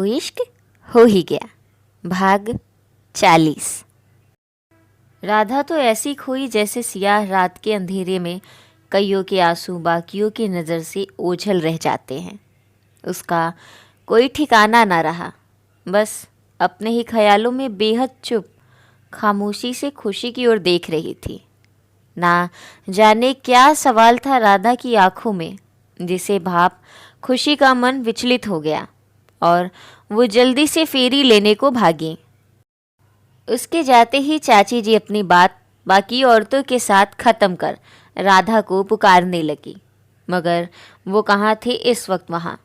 इश्क हो ही गया। भाग 40। राधा तो ऐसी खोई जैसे सियाह रात के अंधेरे में कईयों के आंसू बाकियों की नज़र से ओझल रह जाते हैं। उसका कोई ठिकाना ना रहा, बस अपने ही ख्यालों में बेहद चुप खामोशी से खुशी की ओर देख रही थी। ना जाने क्या सवाल था राधा की आंखों में, जिसे भाप खुशी का मन विचलित हो गया और वो जल्दी से फेरी लेने को भागी। उसके जाते ही चाची जी अपनी बात बाकी औरतों के साथ ख़त्म कर राधा को पुकारने लगी, मगर वो कहाँ थे इस वक्त वहाँ।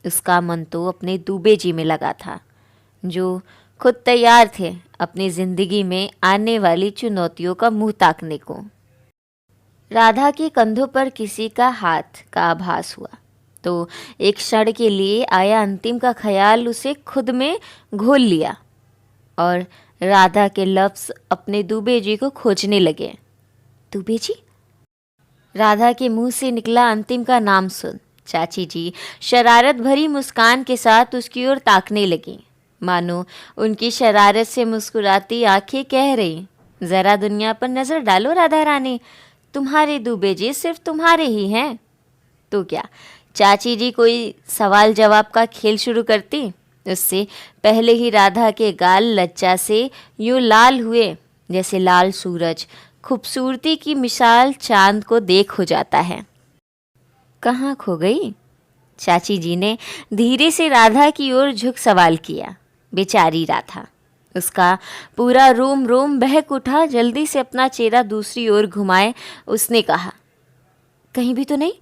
उसका मन तो अपने दूबे जी में लगा था, जो खुद तैयार थे अपनी ज़िंदगी में आने वाली चुनौतियों का मुंह ताकने को। राधा के कंधों पर किसी का हाथ का आभास हुआ तो एक क्षण के लिए आया अंतिम का ख्याल उसे खुद में घोल लिया और राधा के लफ्ज़ अपने दूबे जी को खोजने लगे। दूबे जी? राधा के मुंह से निकला अंतिम का नाम सुन चाची जी शरारत भरी मुस्कान के साथ उसकी ओर ताकने लगी, मानो उनकी शरारत से मुस्कुराती आंखें कह रही, ज़रा दुनिया पर नज़र डालो राधा रानी, तुम्हारे दूबे जी सिर्फ तुम्हारे ही हैं। तो क्या चाची जी कोई सवाल जवाब का खेल शुरू करती, उससे पहले ही राधा के गाल लज्जा से यूं लाल हुए जैसे लाल सूरज खूबसूरती की मिसाल चांद को देख हो जाता है। कहाँ खो गई? चाची जी ने धीरे से राधा की ओर झुक सवाल किया। बेचारी राधा, उसका पूरा रोम रोम बहक उठा। जल्दी से अपना चेहरा दूसरी ओर घुमाए उसने कहा, कहीं भी तो नहीं?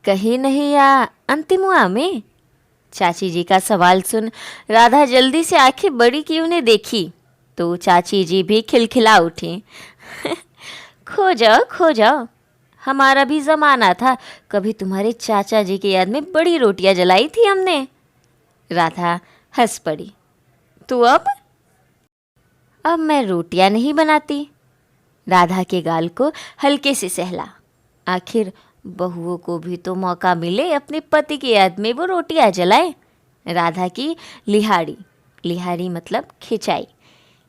कहीं नहीं या अंतिमुआ में? चाची जी का सवाल सुन राधा जल्दी से आंखें बड़ी की उन्हें देखी तो चाची जी भी खिलखिला उठी। खो जाओ, हमारा भी ज़माना था, कभी तुम्हारे चाचा जी की याद में बड़ी रोटियां जलाई थी हमने। राधा हंस पड़ी। तो अब मैं रोटियां नहीं बनाती। राधा के गाल को हल्के से सहला। आखिर बहुओं को भी तो मौका मिले अपने पति की याद में वो रोटियां जलाए। राधा की लिहाड़ी मतलब खिंचाई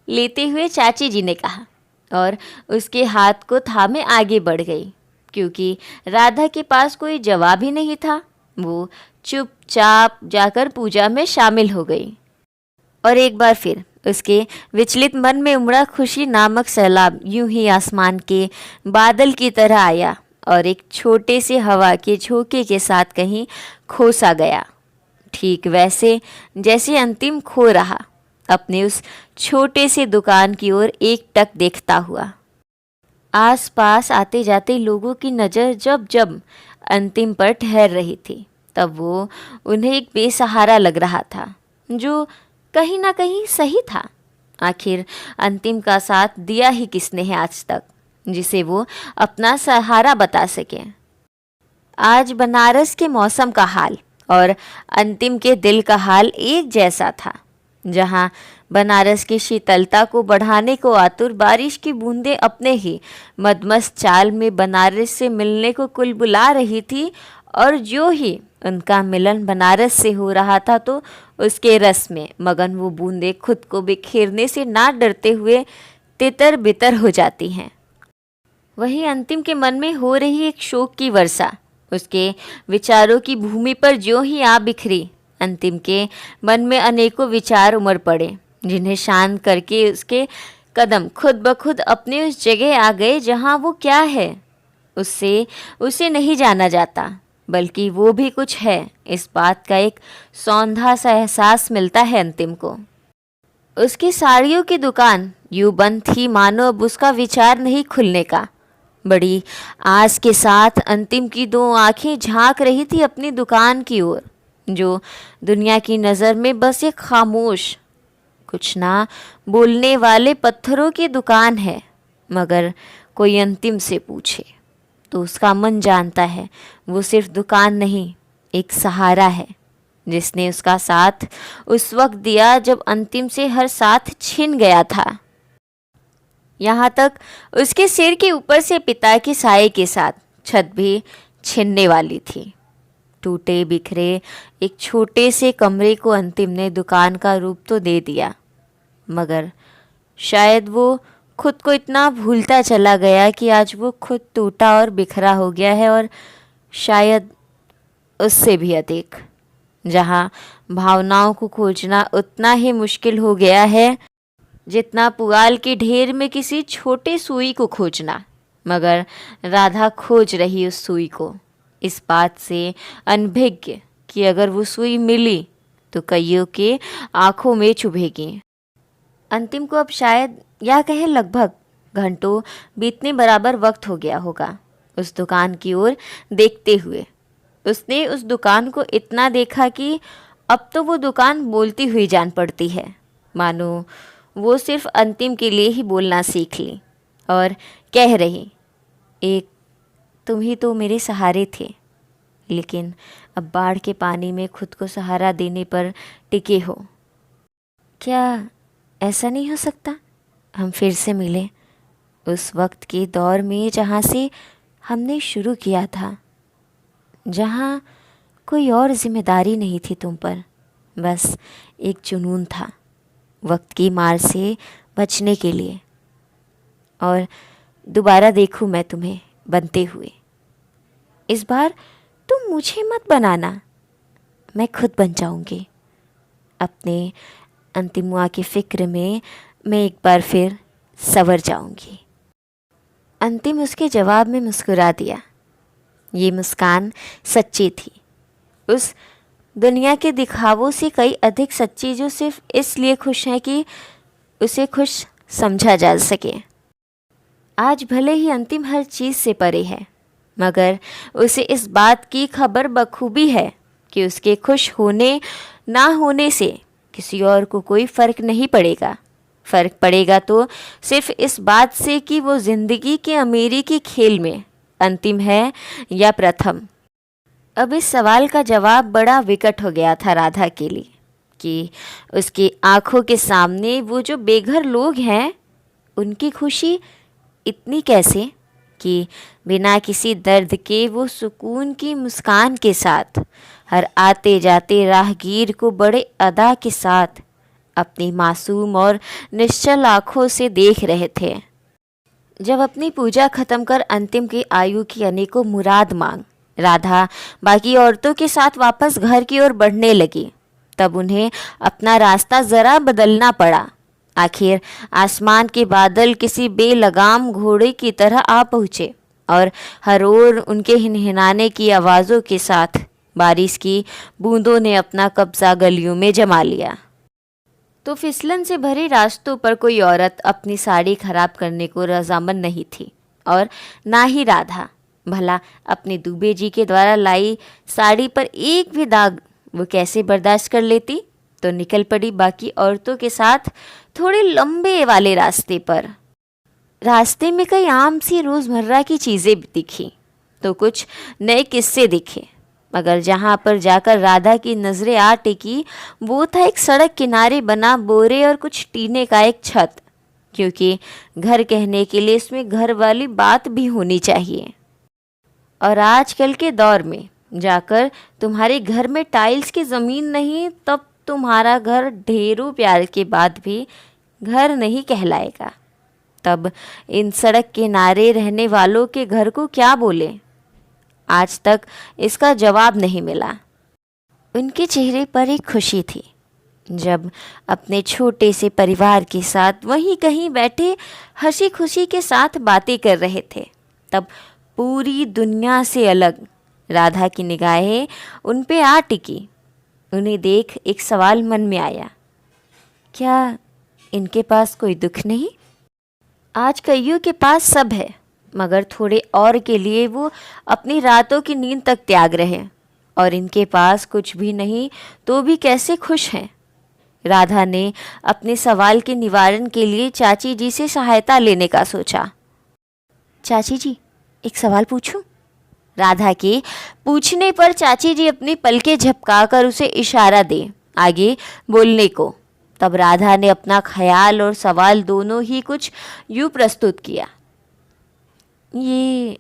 लेते हुए चाची जी ने कहा और उसके हाथ को थामे आगे बढ़ गई। क्योंकि राधा के पास कोई जवाब ही नहीं था, वो चुपचाप जाकर पूजा में शामिल हो गई। और एक बार फिर उसके विचलित मन में उमड़ा खुशी नामक सैलाब यूं ही आसमान के बादल की तरह आया और एक छोटे से हवा के झोंके के साथ कहीं खो सा गया। ठीक वैसे जैसे अंतिम खो रहा अपने उस छोटे से दुकान की ओर एक टक देखता हुआ। आस पास आते जाते लोगों की नज़र जब जब अंतिम पर ठहर रही थी, तब वो उन्हें एक बेसहारा लग रहा था, जो कहीं ना कहीं सही था। आखिर अंतिम का साथ दिया ही किसने है आज तक, जिसे वो अपना सहारा बता सके। आज बनारस के मौसम का हाल और अंतिम के दिल का हाल एक जैसा था। जहाँ बनारस की शीतलता को बढ़ाने को आतुर बारिश की बूंदें अपने ही मदमस्त चाल में बनारस से मिलने को कुलबुला रही थी, और जो ही उनका मिलन बनारस से हो रहा था तो उसके रस में मगन वो बूंदें खुद को बिखेरने से ना डरते हुए तितर बितर हो जाती हैं। वही अंतिम के मन में हो रही एक शोक की वर्षा उसके विचारों की भूमि पर ज्यों ही आ बिखरी। अंतिम के मन में अनेकों विचार उमड़ पड़े, जिन्हें शांत करके उसके कदम खुद ब खुद अपने उस जगह आ गए जहाँ वो क्या है उससे उसे नहीं जाना जाता, बल्कि वो भी कुछ है। इस बात का एक सौंधा सा एहसास मिलता है अंतिम को। उसकी साड़ियों की दुकान यूं बंद थी मानो अब उसका विचार नहीं खुलने का। बड़ी आस के साथ अंतिम की दो आंखें झांक रही थी अपनी दुकान की ओर, जो दुनिया की नज़र में बस एक खामोश कुछ ना बोलने वाले पत्थरों की दुकान है। मगर कोई अंतिम से पूछे तो उसका मन जानता है वो सिर्फ दुकान नहीं, एक सहारा है, जिसने उसका साथ उस वक्त दिया जब अंतिम से हर साथ छिन गया था। यहाँ तक उसके सिर के ऊपर से पिता के साये के साथ छत भी छिनने वाली थी। टूटे बिखरे एक छोटे से कमरे को अंतिम ने दुकान का रूप तो दे दिया, मगर शायद वो खुद को इतना भूलता चला गया कि आज वो खुद टूटा और बिखरा हो गया है, और शायद उससे भी अधिक, जहाँ भावनाओं को खोजना उतना ही मुश्किल हो गया है जितना पुआल के ढेर में किसी छोटे सुई को खोजना। मगर राधा खोज रही उस सुई को, इस बात से अनभिज्ञ कि अगर वो सुई मिली तो कईयों के आंखों में चुभेगी। अंतिम को अब शायद, या कहें लगभग घंटों बीतने बराबर वक्त हो गया होगा उस दुकान की ओर देखते हुए। उसने उस दुकान को इतना देखा कि अब तो वो दुकान बोलती हुई जान पड़ती है, मानो वो सिर्फ अंतिम के लिए ही बोलना सीख ली और कह रही, एक तुम ही तो मेरे सहारे थे, लेकिन अब बाढ़ के पानी में खुद को सहारा देने पर टिके हो। क्या ऐसा नहीं हो सकता हम फिर से मिलें उस वक्त के दौर में जहाँ से हमने शुरू किया था, जहाँ कोई और जिम्मेदारी नहीं थी तुम पर, बस एक जुनून था वक्त की मार से बचने के लिए। और दोबारा देखूं मैं तुम्हें बनते हुए। इस बार तुम मुझे मत बनाना, मैं खुद बन जाऊंगी। अपने अंतिमुआ की फ़िक्र में मैं एक बार फिर संवर जाऊंगी। अंतिम उसके जवाब में मुस्कुरा दिया। ये मुस्कान सच्ची थी, उस दुनिया के दिखावों से कई अधिक सच्ची, जो सिर्फ इसलिए खुश है कि उसे खुश समझा जा सके। आज भले ही अंतिम हर चीज़ से परे है, मगर उसे इस बात की खबर बखूबी है कि उसके खुश होने ना होने से किसी और को कोई फ़र्क नहीं पड़ेगा। फ़र्क पड़ेगा तो सिर्फ इस बात से कि वो ज़िंदगी के अमीरी के खेल में अंतिम है या प्रथम। अब इस सवाल का जवाब बड़ा विकट हो गया था राधा के लिए कि उसकी आंखों के सामने वो जो बेघर लोग हैं, उनकी खुशी इतनी कैसे कि बिना किसी दर्द के वो सुकून की मुस्कान के साथ हर आते जाते राहगीर को बड़े अदा के साथ अपनी मासूम और निश्चल आँखों से देख रहे थे। जब अपनी पूजा खत्म कर अंतिम की आयु की अनेकों मुराद मांग राधा बाकी औरतों के साथ वापस घर की ओर बढ़ने लगी, तब उन्हें अपना रास्ता ज़रा बदलना पड़ा। आखिर आसमान के बादल किसी बेलगाम घोड़े की तरह आ पहुँचे और हर ओर उनके हिनहिनाने की आवाज़ों के साथ बारिश की बूंदों ने अपना कब्जा गलियों में जमा लिया। तो फिसलन से भरे रास्तों पर कोई औरत अपनी साड़ी खराब करने को रजामंद नहीं थी, और ना ही राधा। भला अपने दुबे जी के द्वारा लाई साड़ी पर एक भी दाग वो कैसे बर्दाश्त कर लेती। तो निकल पड़ी बाकी औरतों के साथ थोड़े लंबे वाले रास्ते पर। रास्ते में कई आम सी रोज़मर्रा की चीज़ें दिखी तो कुछ नए किस्से दिखे, मगर जहाँ पर जाकर राधा की नज़रें आ टिकी वो था एक सड़क किनारे बना बोरे और कुछ टीने का एक छत, क्योंकि घर कहने के लिए इसमें घर वाली बात भी होनी चाहिए। और आजकल के दौर में जाकर तुम्हारे घर में टाइल्स की ज़मीन नहीं, तब तुम्हारा घर ढेरों प्यार के बाद भी घर नहीं कहलाएगा। तब इन सड़क किनारे रहने वालों के घर को क्या बोले, आज तक इसका जवाब नहीं मिला। उनके चेहरे पर एक खुशी थी जब अपने छोटे से परिवार के साथ वहीं कहीं बैठे हंसी खुशी के साथ बातें कर रहे थे। तब पूरी दुनिया से अलग राधा की निगाहें उन पे आ टिकी। उन्हें देख एक सवाल मन में आया, क्या इनके पास कोई दुख नहीं? आज कईयों के पास सब है, मगर थोड़े और के लिए वो अपनी रातों की नींद तक त्याग रहे, और इनके पास कुछ भी नहीं तो भी कैसे खुश हैं। राधा ने अपने सवाल के निवारण के लिए चाची जी से सहायता लेने का सोचा। चाची जी, एक सवाल पूछूं? राधा के पूछने पर चाची जी अपनी पलकें झपकाकर उसे इशारा दे आगे बोलने को। तब राधा ने अपना ख्याल और सवाल दोनों ही कुछ यूँ प्रस्तुत किया। ये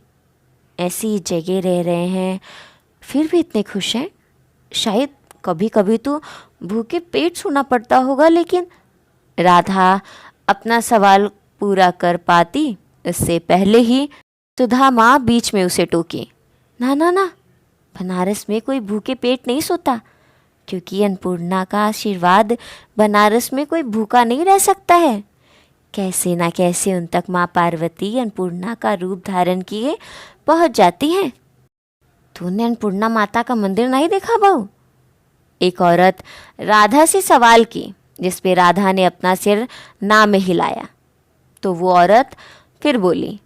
ऐसी जगह रह रहे हैं, फिर भी इतने खुश हैं। शायद कभी कभी तो भूखे पेट सोना पड़ता होगा। लेकिन राधा अपना सवाल पूरा कर पाती इससे पहले ही सुधा माँ बीच में उसे टोकी। ना ना ना, बनारस में कोई भूखे पेट नहीं सोता, क्योंकि अन्नपूर्णा का आशीर्वाद बनारस में कोई भूखा नहीं रह सकता है। कैसे ना कैसे उन तक माँ पार्वती अन्नपूर्णा का रूप धारण किए पहुँच जाती हैं। तूने अन्नपूर्णा माता का मंदिर नहीं देखा बहू? एक औरत राधा से सवाल की, जिस पे राधा ने अपना सिर ना में हिलाया। तो वो औरत फिर बोली,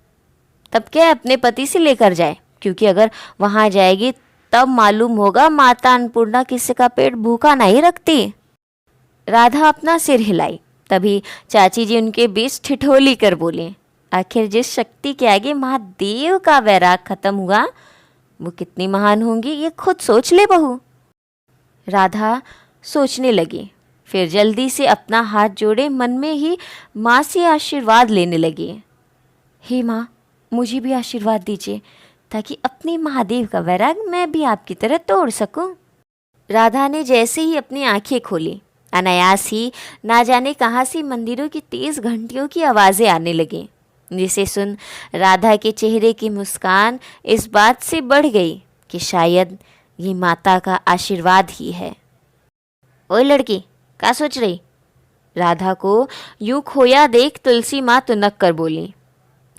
तब क्या अपने पति से लेकर जाए, क्योंकि अगर वहाँ जाएगी तब मालूम होगा माता अन्नपूर्णा किसी का पेट भूखा नहीं रखती। राधा अपना सिर हिलाई। तभी चाची जी उनके बीच ठिठोली कर बोले, आखिर जिस शक्ति के आगे महादेव का वैराग खत्म हुआ वो कितनी महान होंगी, ये खुद सोच ले बहू। राधा सोचने लगी, फिर जल्दी से अपना हाथ जोड़े मन में ही माँ से आशीर्वाद लेने लगी। हे माँ, मुझे भी आशीर्वाद दीजिए, ताकि अपने महादेव का वैराग मैं भी आपकी तरह तोड़ सकूं। राधा ने जैसे ही अपनी आंखें खोली, अनायास ही ना जाने कहाँ से मंदिरों की तेज घंटियों की आवाज़ें आने लगीं, जिसे सुन राधा के चेहरे की मुस्कान इस बात से बढ़ गई कि शायद ये माता का आशीर्वाद ही है। ओए लड़की, क्या सोच रही? राधा को यूं खोया देख तुलसी माँ तुनक कर बोली।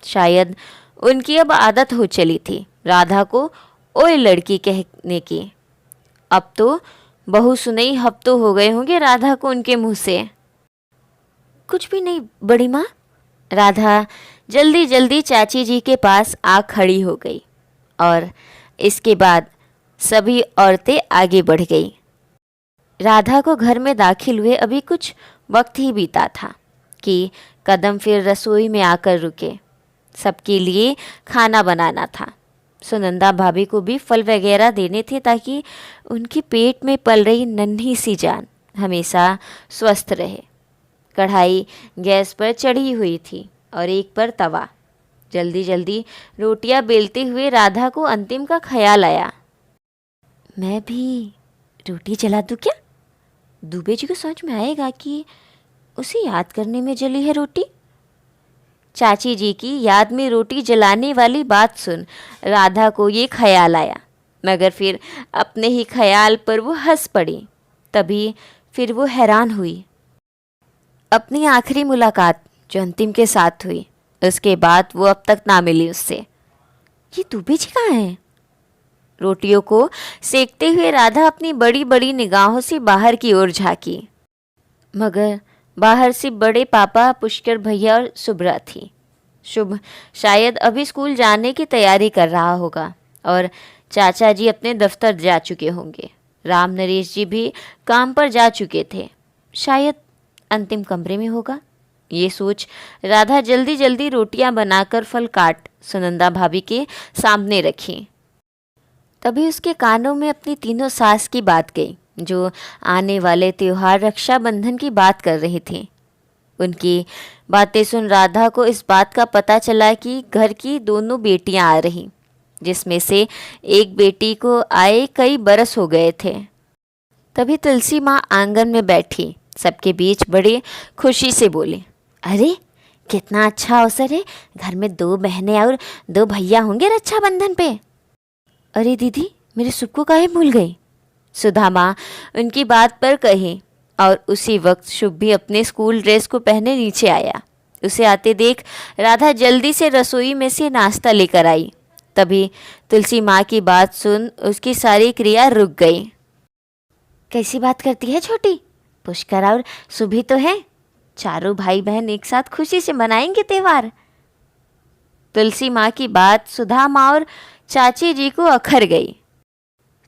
शायद उनकी अब आदत हो चली थी राधा को ओए लड़की कहने की। अब तो बहु सुनई हफ्तों हो गए होंगे राधा को उनके मुंह से। कुछ भी नहीं बड़ी माँ। राधा जल्दी जल्दी चाची जी के पास आ खड़ी हो गई और इसके बाद सभी औरतें आगे बढ़ गई। राधा को घर में दाखिल हुए अभी कुछ वक्त ही बीता था कि कदम फिर रसोई में आकर रुके। सबके लिए खाना बनाना था। सुनंदा भाभी को भी फल वगैरह देने थे, ताकि उनकी पेट में पल रही नन्ही सी जान हमेशा स्वस्थ रहे। कढ़ाई गैस पर चढ़ी हुई थी और एक पर तवा। जल्दी जल्दी रोटियां बेलते हुए राधा को अंतिम का ख्याल आया, मैं भी रोटी जला दूं क्या? दुबे जी को समझ में आएगा कि उसे याद करने में जली है रोटी। चाची जी की याद में रोटी जलाने वाली बात सुन राधा को ये ख्याल आया, मगर फिर अपने ही ख्याल पर वो हंस पड़ी। तभी फिर वो हैरान हुई। अपनी आखिरी मुलाकात जो अंतिम के साथ हुई, उसके बाद वो अब तक ना मिली उससे। ये दुबे जी कहाँ हैं? रोटियों को सेकते हुए राधा अपनी बड़ी बड़ी निगाहों से बाहर की ओर झांकी, मगर बाहर से बड़े पापा पुष्कर भैया और शुभ्रा थी। शुभ शायद अभी स्कूल जाने की तैयारी कर रहा होगा और चाचा जी अपने दफ्तर जा चुके होंगे। राम नरेश जी भी काम पर जा चुके थे, शायद अंतिम कमरे में होगा। ये सोच राधा जल्दी जल्दी रोटियां बनाकर फल काट सुनंदा भाभी के सामने रखी। तभी उसके कानों में अपनी तीनों सास की बात गई, जो आने वाले त्योहार रक्षाबंधन की बात कर रही थी। उनकी बातें सुन राधा को इस बात का पता चला कि घर की दोनों बेटियां आ रही, जिसमें से एक बेटी को आए कई बरस हो गए थे। तभी तुलसी माँ आंगन में बैठी सबके बीच बड़ी खुशी से बोली, अरे कितना अच्छा अवसर है, घर में 2 बहनें और 2 भैया होंगे रक्षाबंधन पे। अरे दीदी, मेरे सुख को काहे भूल गई? सुधा माँ उनकी बात पर कही और उसी वक्त शुभ भी अपने स्कूल ड्रेस को पहने नीचे आया। उसे आते देख राधा जल्दी से रसोई में से नाश्ता लेकर आई। तभी तुलसी माँ की बात सुन उसकी सारी क्रिया रुक गई। कैसी बात करती है छोटी? पुष्कर और सुभी तो है, चारों भाई बहन एक साथ खुशी से मनाएंगे त्योहार। तुलसी माँ की बात सुधा माँ और चाची जी को अखर गई।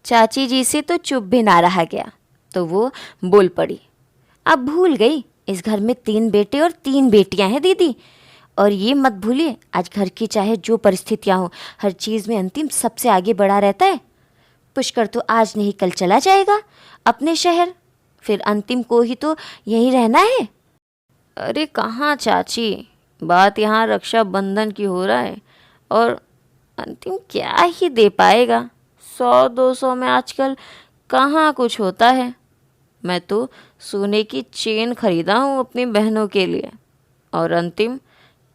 चाची जी से तो चुप भी ना रहा गया, तो वो बोल पड़ी, अब भूल गई, इस घर में 3 बेटे और 3 बेटियां हैं दीदी। और ये मत भूलिए, आज घर की चाहे जो परिस्थितियां हो, हर चीज़ में अंतिम सबसे आगे बढ़ा रहता है। पुष्कर तो आज नहीं कल चला जाएगा अपने शहर, फिर अंतिम को ही तो यहीं रहना है। अरे कहाँ चाची, बात यहाँ रक्षाबंधन की हो रहा है और अंतिम क्या ही दे पाएगा, 100-200 में आजकल कहाँ कुछ होता है। मैं तो सोने की चेन खरीदा हूँ अपनी बहनों के लिए, और अंतिम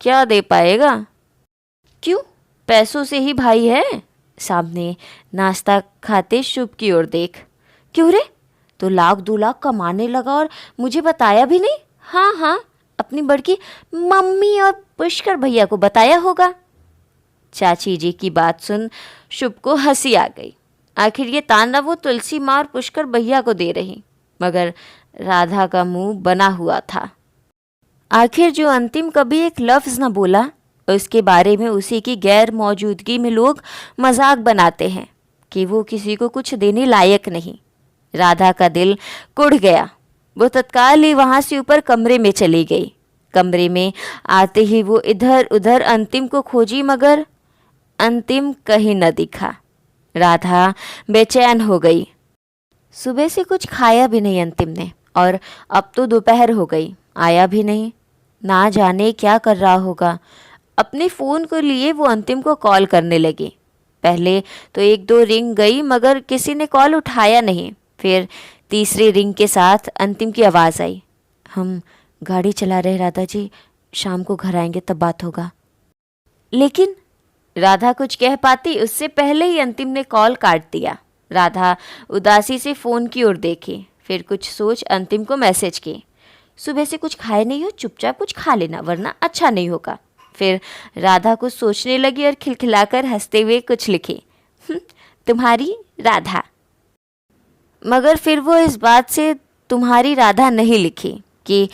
क्या दे पाएगा? क्यों, पैसों से ही भाई है? सामने नाश्ता खाते शुभ की ओर देख। क्यों रे, तो 1 लाख 2 लाख कमाने लगा और मुझे बताया भी नहीं? हाँ हाँ, अपनी बड़की मम्मी और पुष्कर भैया को बताया होगा। चाची जी की बात सुन शुभ को हंसी आ गई। आखिर ये ताना वो तुलसी माँ और पुष्कर भैया को दे रही, मगर राधा का मुंह बना हुआ था। आखिर जो अंतिम कभी एक लफ्ज़ न बोला, उसके बारे में उसी की गैर मौजूदगी में लोग मजाक बनाते हैं कि वो किसी को कुछ देने लायक नहीं। राधा का दिल कुढ़ गया। वो तत्काल ही वहाँ से ऊपर कमरे में चली गई। कमरे में आते ही वो इधर उधर अंतिम को खोजी, मगर अंतिम कहीं न दिखा। राधा बेचैन हो गई। सुबह से कुछ खाया भी नहीं अंतिम ने, और अब तो दोपहर हो गई, आया भी नहीं। ना जाने क्या कर रहा होगा। अपने फ़ोन को लिए वो अंतिम को कॉल करने लगी। पहले तो 1-2 रिंग गई, मगर किसी ने कॉल उठाया नहीं। फिर तीसरी रिंग के साथ अंतिम की आवाज़ आई। हम गाड़ी चला रहे राधा जी, शाम को घर आएंगे तब बात होगा। लेकिन राधा कुछ कह पाती उससे पहले ही अंतिम ने कॉल काट दिया। राधा उदासी से फ़ोन की ओर देखी, फिर कुछ सोच अंतिम को मैसेज की। सुबह से कुछ खाए नहीं हो, चुपचाप कुछ खा लेना वरना अच्छा नहीं होगा। फिर राधा कुछ सोचने लगी और खिलखिलाकर हंसते हुए कुछ लिखी, तुम्हारी राधा। मगर फिर वो इस बात से तुम्हारी राधा नहीं लिखी कि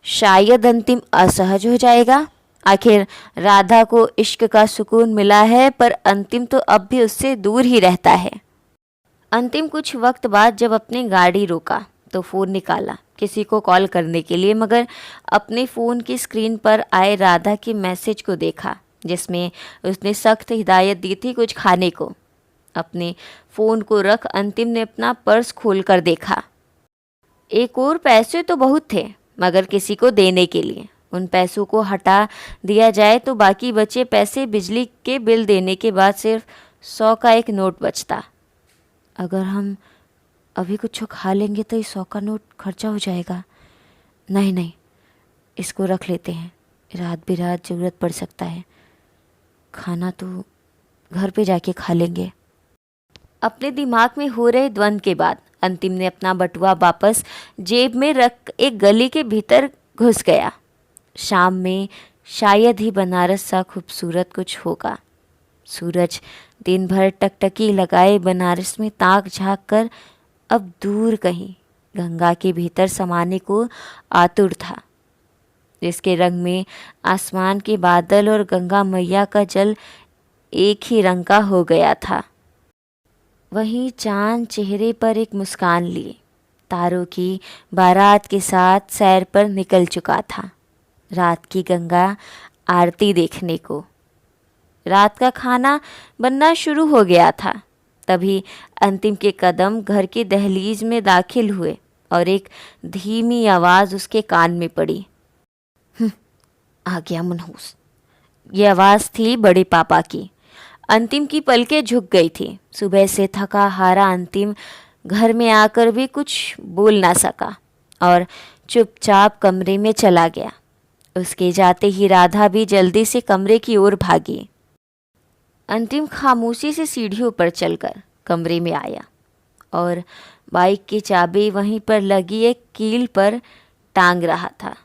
शायद अंतिम असहज हो जाएगा। आखिर राधा को इश्क का सुकून मिला है, पर अंतिम तो अब भी उससे दूर ही रहता है। अंतिम कुछ वक्त बाद जब अपनी गाड़ी रोका तो फ़ोन निकाला किसी को कॉल करने के लिए, मगर अपने फ़ोन की स्क्रीन पर आए राधा के मैसेज को देखा, जिसमें उसने सख्त हिदायत दी थी कुछ खाने को। अपने फ़ोन को रख अंतिम ने अपना पर्स खोल कर देखा। एक और पैसे तो बहुत थे, मगर किसी को देने के लिए। उन पैसों को हटा दिया जाए तो बाकी बचे पैसे बिजली के बिल देने के बाद सिर्फ 100 का एक नोट बचता। अगर हम अभी कुछ खा लेंगे तो इस 100 का नोट खर्चा हो जाएगा। नहीं नहीं, इसको रख लेते हैं, रात बिरात ज़रूरत पड़ सकता है। खाना तो घर पे जाके खा लेंगे। अपने दिमाग में हो रहे द्वंद्व के बाद अंतिम ने अपना बटुआ वापस जेब में रख एक गली के भीतर घुस गया। शाम में शायद ही बनारस सा खूबसूरत कुछ होगा। सूरज दिन भर टकटकी लगाए बनारस में ताक झाँक कर अब दूर कहीं गंगा के भीतर समाने को आतुर था, जिसके रंग में आसमान के बादल और गंगा मैया का जल एक ही रंग का हो गया था। वहीं चांद चेहरे पर एक मुस्कान लिए तारों की बारात के साथ सैर पर निकल चुका था, रात की गंगा आरती देखने को। रात का खाना बनना शुरू हो गया था। तभी अंतिम के कदम घर के दहलीज में दाखिल हुए और एक धीमी आवाज़ उसके कान में पड़ी। आ गया मनहूस। ये आवाज़ थी बड़े पापा की। अंतिम की पलकें झुक गई थी। सुबह से थका हारा अंतिम घर में आकर भी कुछ बोल ना सका और चुपचाप कमरे में चला गया। उसके जाते ही राधा भी जल्दी से कमरे की ओर भागी। अंतिम खामोशी से सीढ़ियों पर चलकर कमरे में आया और बाइक की चाबी वहीं पर लगी एक कील पर टांग रहा था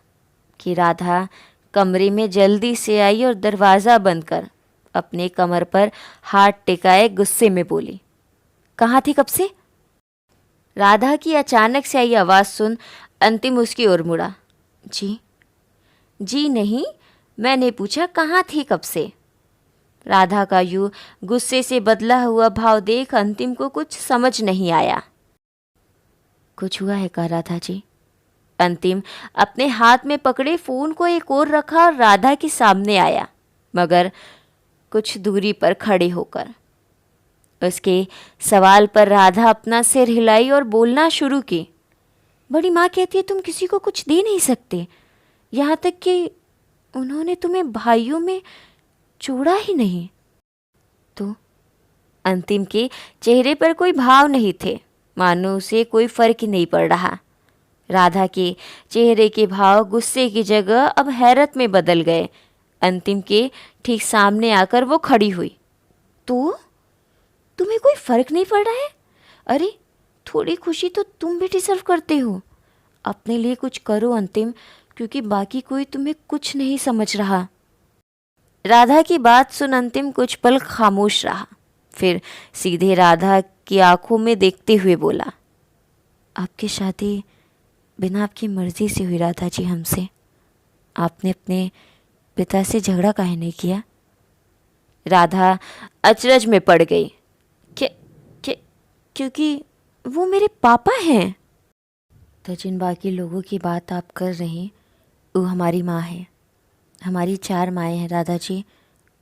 कि राधा कमरे में जल्दी से आई और दरवाज़ा बंद कर अपने कमर पर हाथ टिकाए गुस्से में बोली, कहाँ थी कब से? राधा की अचानक से आई आवाज़ सुन अंतिम उसकी ओर मुड़ा। जी नहीं, मैंने पूछा कहाँ थी कब से? राधा का यूं गुस्से से बदला हुआ भाव देख अंतिम को कुछ समझ नहीं आया। कुछ हुआ है क्या राधा जी? अंतिम अपने हाथ में पकड़े फ़ोन को एक ओर रखा और राधा के सामने आया, मगर कुछ दूरी पर खड़े होकर। उसके सवाल पर राधा अपना सिर हिलाई और बोलना शुरू की। बड़ी माँ कहती है तुम किसी को कुछ दे नहीं सकते, यहाँ तक कि उन्होंने तुम्हें भाइयों में जोड़ा ही नहीं। तो अंतिम के चेहरे पर कोई भाव नहीं थे, मानो उसे कोई फर्क ही नहीं पड़ रहा। राधा के चेहरे के भाव गुस्से की जगह अब हैरत में बदल गए। अंतिम के ठीक सामने आकर वो खड़ी हुई। तो तुम्हें कोई फर्क नहीं पड़ रहा है? अरे थोड़ी खुशी तो तुम भी डिजर्व करते हो। अपने लिए कुछ करो अंतिम, क्योंकि बाकी कोई तुम्हें कुछ नहीं समझ रहा। राधा की बात सुन अंतिम कुछ पल खामोश रहा, फिर सीधे राधा की आंखों में देखते हुए बोला, आपकी शादी बिना आपकी मर्जी से हुई राधा जी हमसे। आपने अपने पिता से झगड़ा काहे नहीं किया? राधा अचरज में पड़ गई। क्योंकि वो मेरे पापा हैं। तो जिन बाकी लोगों की बात आप कर रहे हैं वो हमारी माँ है। हमारी 4 माएँ हैं राधा जी।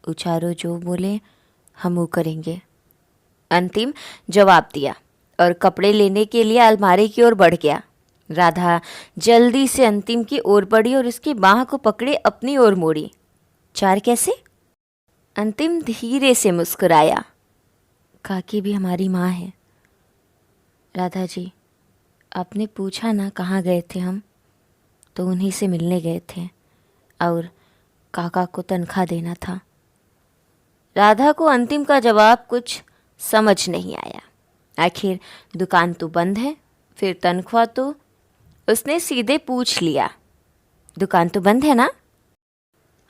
वो चारों जो बोले हम वो करेंगे। अंतिम जवाब दिया और कपड़े लेने के लिए अलमारी की ओर बढ़ गया। राधा जल्दी से अंतिम की ओर बढ़ी और उसकी बाह को पकड़े अपनी ओर मोड़ी। 4 कैसे? अंतिम धीरे से मुस्कुराया। काकी भी हमारी माँ है। राधा जी, आपने पूछा ना कहाँ गए थे हम, तो उन्हीं से मिलने गए थे और काका को तनख्वाह देना था। राधा को अंतिम का जवाब कुछ समझ नहीं आया। आखिर दुकान तो बंद है, फिर तनख्वाह तो? उसने सीधे पूछ लिया, दुकान तो बंद है ना?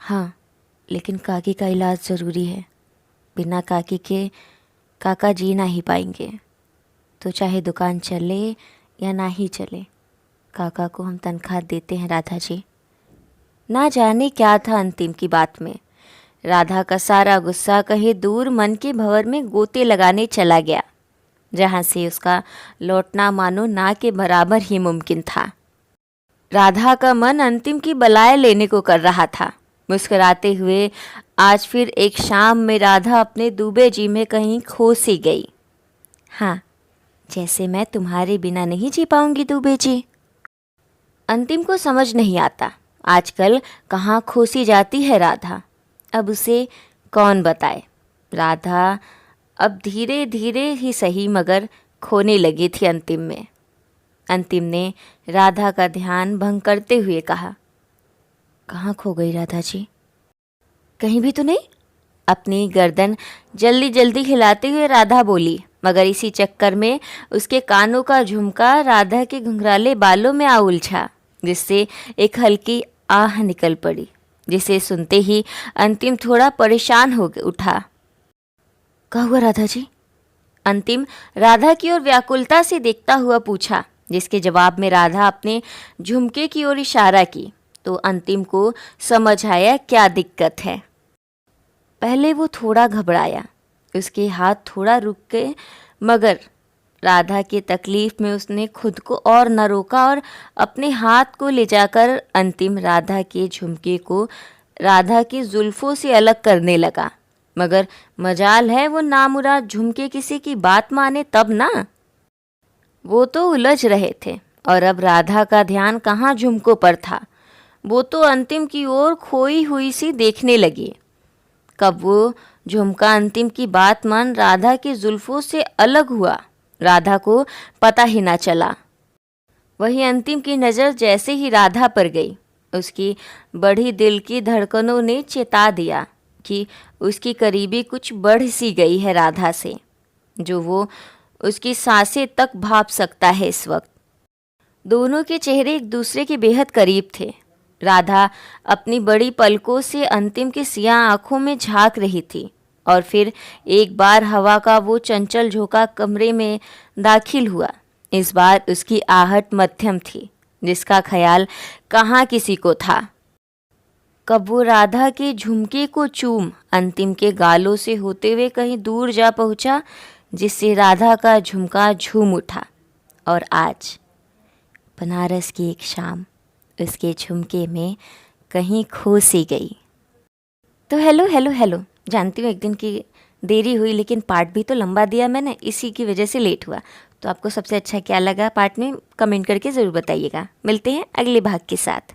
हाँ, लेकिन काकी का इलाज ज़रूरी है। बिना काकी के काका जी ना ही पाएंगे। तो चाहे दुकान चले या ना ही चले, काका को हम तनख्वाह देते हैं राधा जी। ना जाने क्या था अंतिम की बात में। राधा का सारा गुस्सा कहीं दूर मन के भंवर में गोते लगाने चला गया, जहाँ से उसका लौटना मानो ना के बराबर ही मुमकिन था। राधा का मन अंतिम की बलाए लेने को कर रहा था। मुस्कुराते हुए आज फिर एक शाम में राधा अपने डूबे जी में कहीं खो सी गई। हाँ, जैसे मैं तुम्हारे बिना नहीं जी पाऊंगी डूबे जी। अंतिम को समझ नहीं आता आजकल कहाँ खोसी जाती है राधा। अब उसे कौन बताए। राधा अब धीरे धीरे ही सही मगर खोने लगी थी अंतिम में। अंतिम ने राधा का ध्यान भंग करते हुए कहा, कहाँ खो गई राधा जी? कहीं भी तो नहीं? अपनी गर्दन जल्दी जल्दी हिलाते हुए राधा बोली, मगर इसी चक्कर में उसके कानों का झुमका राधा के घुंघराले बालों में आ उलझा, जिससे एक हल्की आह निकल पड़ी, जिसे सुनते ही अंतिम थोड़ा परेशान हो उठा। क्या हुआ राधा जी? अंतिम राधा की ओर व्याकुलता से देखता हुआ पूछा, जिसके जवाब में राधा अपने झुमके की ओर इशारा की तो अंतिम को समझ आया क्या दिक्कत है। पहले वो थोड़ा घबराया, उसके हाथ थोड़ा रुक गए, मगर राधा की तकलीफ में उसने खुद को और न रोका और अपने हाथ को ले जाकर अंतिम राधा के झुमके को राधा की जुल्फों से अलग करने लगा। मगर मजाल है वो नामुराद झुमके किसी की बात माने तब ना। वो तो उलझ रहे थे और अब राधा का ध्यान कहाँ झुमकों पर था। वो तो अंतिम की ओर खोई हुई सी देखने लगी। कब वो झुमका अंतिम की बात मान राधा की जुल्फों से अलग हुआ, राधा को पता ही ना चला। वही अंतिम की नज़र जैसे ही राधा पर गई, उसकी बढ़ी दिल की धड़कनों ने चेता दिया कि उसकी करीबी कुछ बढ़ सी गई है राधा से, जो वो उसकी सांसें तक भाप सकता है इस वक्त। दोनों के चेहरे एक दूसरे के बेहद करीब थे। राधा अपनी बड़ी पलकों से अंतिम की सियाह आंखों में झांक रही थी और फिर एक बार हवा का वो चंचल झोंका कमरे में दाखिल हुआ। इस बार उसकी आहट मध्यम थी, जिसका ख्याल कहाँ किसी को था। कब वो राधा के झुमके को चूम अंतिम के गालों से होते हुए कहीं दूर जा पहुंचा, जिससे राधा का झुमका झूम उठा। और आज बनारस की एक शाम उसके झुमके में कहीं खो सी गई। तो हेलो हेलो हेलो, जानती हूँ एक दिन की देरी हुई, लेकिन पार्ट भी तो लंबा दिया मैंने, इसी की वजह से लेट हुआ। तो आपको सबसे अच्छा क्या लगा पार्ट में कमेंट करके ज़रूर बताइएगा। मिलते हैं अगले भाग के साथ।